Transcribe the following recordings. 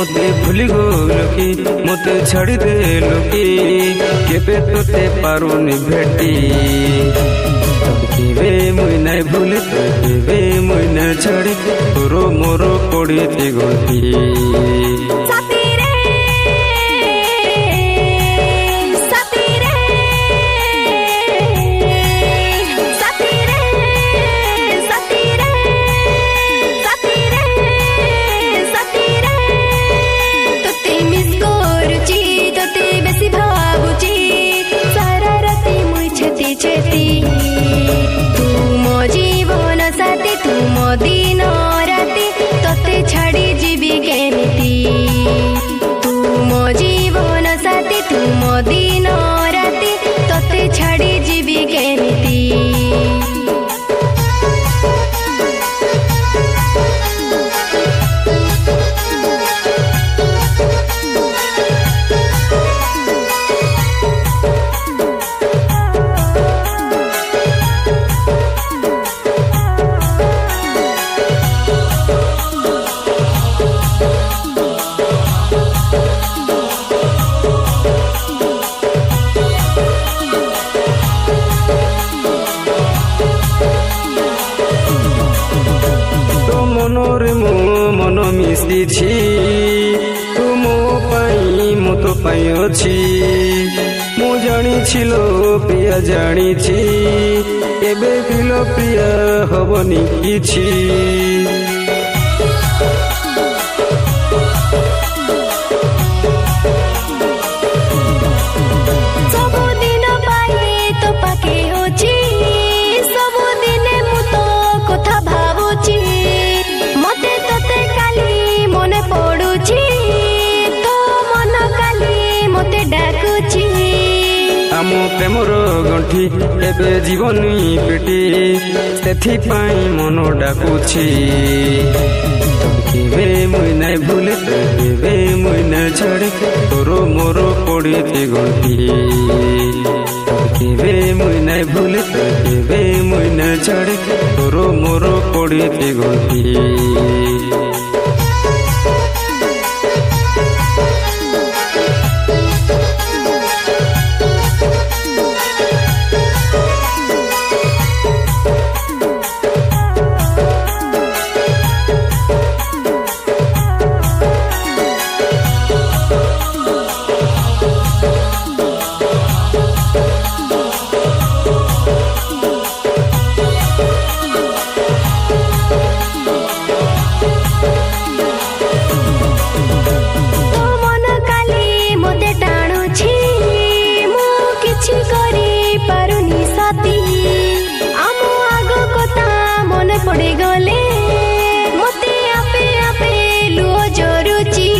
मते भूली गलु कि मते छाड़ी देलु कि केबे तोते पारुनी भेटी केबे मुई नाय भूली तो केबे मुई न छाड़ी तोरो मोरो पड़ीती गंठी तू मो जीवन साथी तू मो दिन राति तोते छाड़ी जीवी केमिति तू मो जीवन साथी तू मो दिन राति तोते छाड़ी जीवी केमिति मनरे मो मन मिशिछि तू मो पाई मो तो पाई अछि मो जानिछि लो प्रिया जानिछि एबे बिलो प्रिया हबनी किछि आम प्रेमर गंठी एबे जीवनी पेटी सेथि पाई मन डाकुछि केबे मुई नाय भूले केबे मुई न छाड़े तोरो मोरो पड़ीती गंठी केबे मुई नाय भूले केबे मुई न छाड़े तोरो मोरो पड़ीती गंठी पड़े गले मते आपे आपे लुओ जरुची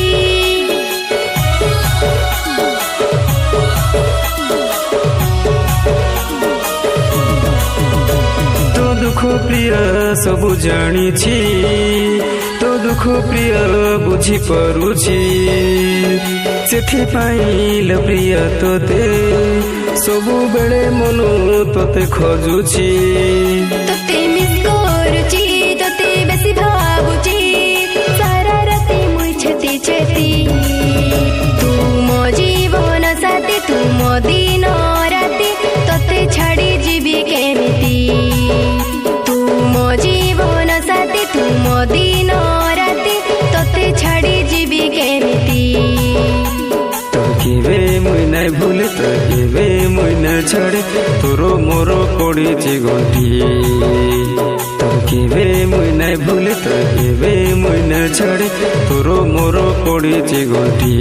तो दुख प्रिय सब जानिछि तो दुख प्रिय बुझी परुछि सेथि पाई प्रिय तोते सबु बेले मन तोते खोजुछि तोते मिस करुछि तोते बेसी भाबुछि सारा राति मुई छेती छेती तू मो जीवन साथी तू मो दिन राति तोते छाड़ी जीवी केमिति तू मो जीवन साथी तू मो दिन राति तोते छाड़ी जीवी केमिति केबे मुई नाय भूले केबे मुई न छाड़े तोरो मोरो पड़ीची गंठी केबे मुई नाय भूले केबे मुई न छाड़े तोरो मोरो पड़ीची गंठी।